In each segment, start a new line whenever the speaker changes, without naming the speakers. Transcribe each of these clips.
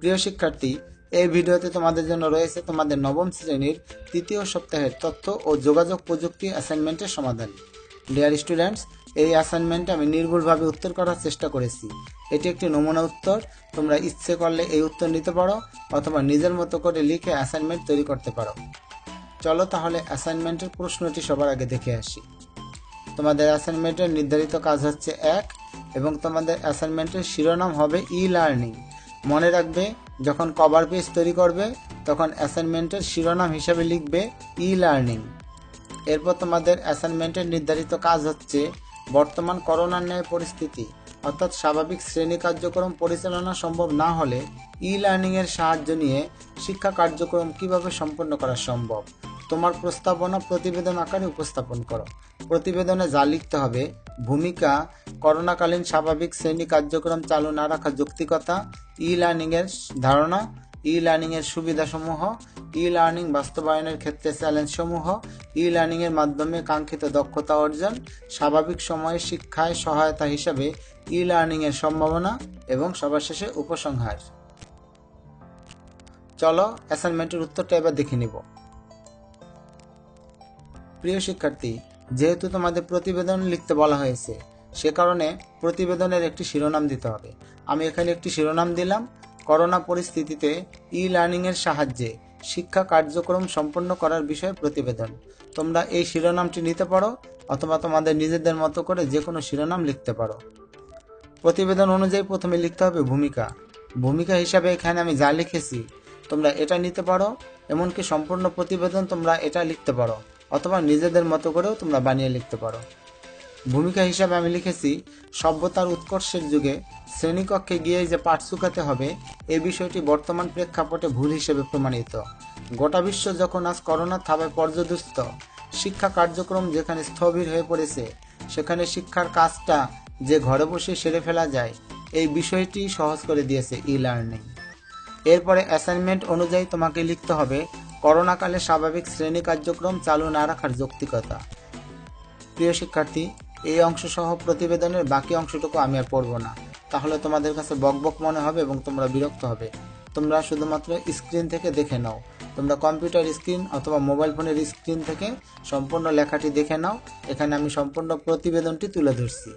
প্রিয় শিক্ষার্থী, এই ভিডিওতে তোমাদের জন্য রয়েছে তোমাদের নবম শ্রেণীর তৃতীয় সপ্তাহের তথ্য ও যোগাযোগ প্রযুক্তি অ্যাসাইনমেন্টের সমাধান। ডিয়ার স্টুডেন্টস, এই অ্যাসাইনমেন্টে আমি নির্ভুলভাবে উত্তর করার চেষ্টা করেছি। এটি একটি নমুনা উত্তর। তোমরা ইচ্ছে করলে এই উত্তর নিতে পারো অথবা নিজের মতো করে লিখে অ্যাসাইনমেন্ট তৈরি করতে পারো। চলো তাহলে অ্যাসাইনমেন্টের প্রশ্নটি সবার আগে দেখে আসি। তোমাদের অ্যাসাইনমেন্টের নির্ধারিত কাজ হচ্ছে 1 এবং তোমাদের অ্যাসাইনমেন্টের শিরোনাম হবে ই লার্নিং। মনে রাখবে, যখন কভার পেজ তৈরি করবে তখন অ্যাসাইনমেন্টের শিরোনাম হিসাবে লিখবে ই লার্নিং। এরপর তোমাদের অ্যাসাইনমেন্টের নির্ধারিত কাজ হচ্ছে বর্তমান করোনার ন্যায় পরিস্থিতি, অর্থাৎ স্বাভাবিক শ্রেণী কার্যক্রম পরিচালনা সম্ভব না হলে ই লার্নিংয়ের সাহায্য নিয়ে শিক্ষা কার্যক্রম কিভাবে সম্পন্ন করা সম্ভব। তোমার প্রস্তাবনা প্রতিবেদন আকারে উপস্থাপন করো। প্রতিবেদনে যা লিখতে হবে: ভূমিকা, করোনাকালীন স্বাভাবিক শ্রেণী কার্যক্রম চালু না রাখা যৌক্তিকতা, ই লার্নিংয়ের ধারণা, ই লার্নিংয়ের সুবিধাসমূহ, ই লার্নিং বাস্তবায়নের ক্ষেত্রে চ্যালেঞ্জসমূহ, ই লার্নিংয়ের মাধ্যমে কাঙ্ক্ষিত দক্ষতা অর্জন, স্বাভাবিক সময়ে শিক্ষায় সহায়তা হিসাবে ই লার্নিংয়ের সম্ভাবনা এবং সবার শেষে উপসংহার। চলো অ্যাসাইনমেন্টের উত্তরটা এবার দেখে নিব। প্রিয় শিক্ষার্থী, যেহেতু তোমাদের প্রতিবেদন লিখতে বলা হয়েছে, সে কারণে প্রতিবেদনের একটি শিরোনাম দিতে হবে। আমি এখানে একটি শিরোনাম দিলাম, করোনা পরিস্থিতিতে ই লার্নিংয়ের সাহায্যে শিক্ষা কার্যক্রম সম্পন্ন করার বিষয়ে প্রতিবেদন। তোমরা এই শিরোনামটি নিতে পারো অথবা তোমাদের নিজেদের মতো করে যে কোনো শিরোনাম লিখতে পারো। প্রতিবেদন অনুযায়ী প্রথমে লিখতে হবে ভূমিকা। ভূমিকা হিসাবে এখানে আমি যা লিখেছি তোমরা এটা নিতে পারো, এমনকি সম্পূর্ণ প্রতিবেদন তোমরা এটা লিখতে পারো অথবা নিজেদের মতো করেও তোমরা বানিয়ে লিখতে পারো। ভূমিকা হিসাবে আমি লিখেছি, সভ্যতার উৎকর্ষের যুগে শ্রেণীকক্ষে গিয়ে যে পাঠ শুকাতে হবে, এই বিষয়টি বর্তমান প্রেক্ষাপটে ভুল হিসেবে প্রমাণিত। গোটা বিশ্ব যখন আজ করোনার থাবায় পর্যদস্ত, শিক্ষা কার্যক্রম যেখানে স্থবির হয়ে পড়েছে, সেখানে শিক্ষার কাজটা যে ঘরে বসে সেরে ফেলা যায়, এই বিষয়টি সহজ করে দিয়েছে ই লার্নিং। এরপরে অ্যাসাইনমেন্ট অনুযায়ী তোমাকে লিখতে হবে করোনাকালে স্বাভাবিক শ্রেণী কার্যক্রম চালু না রাখার যৌক্তিকতা। প্রিয় শিক্ষার্থী, এই অংশ সহ প্রতিবেদনের বাকি অংশটুকু আমি আর পড়ব না, তাহলে তোমাদের কাছে বকবক মনে হবে এবং তোমরা বিরক্ত হবে। তোমরা শুধুমাত্র স্ক্রিন থেকে দেখে নাও। তোমরা কম্পিউটার স্ক্রিন অথবা মোবাইল ফোনের স্ক্রিন থেকে সম্পূর্ণ লেখাটি দেখে নাও। এখানে আমি সম্পূর্ণ প্রতিবেদনটি তুলে ধরছি।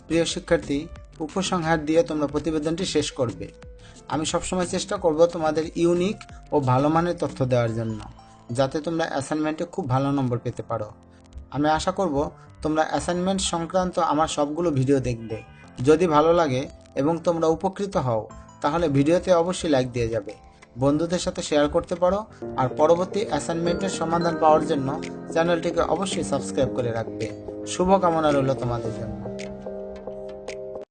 প্রিয় শিক্ষার্থী, উপসংহার দিয়ে তোমরা প্রতিবেদনটি শেষ করবে। আমি সবসময় চেষ্টা করব তোমাদের ইউনিক ও ভালো মানের তথ্য দেওয়ার জন্য, যাতে তোমরা অ্যাসাইনমেন্টে খুব ভালো নম্বর পেতে পারো। আমি আশা করব তোমরা অ্যাসাইনমেন্ট সংক্রান্ত আমার সবগুলো ভিডিও দেখবে। যদি ভালো লাগে এবং তোমরা উপকৃত হও, তাহলে ভিডিওতে অবশ্যই লাইক দিয়ে যাবে, বন্ধুদের সাথে শেয়ার করতে পারো, আর পরবর্তী অ্যাসাইনমেন্টের সমাধান পাওয়ার জন্য চ্যানেলটিকে অবশ্যই সাবস্ক্রাইব করে রাখবে। শুভকামনা রইল তোমাদের জন্য।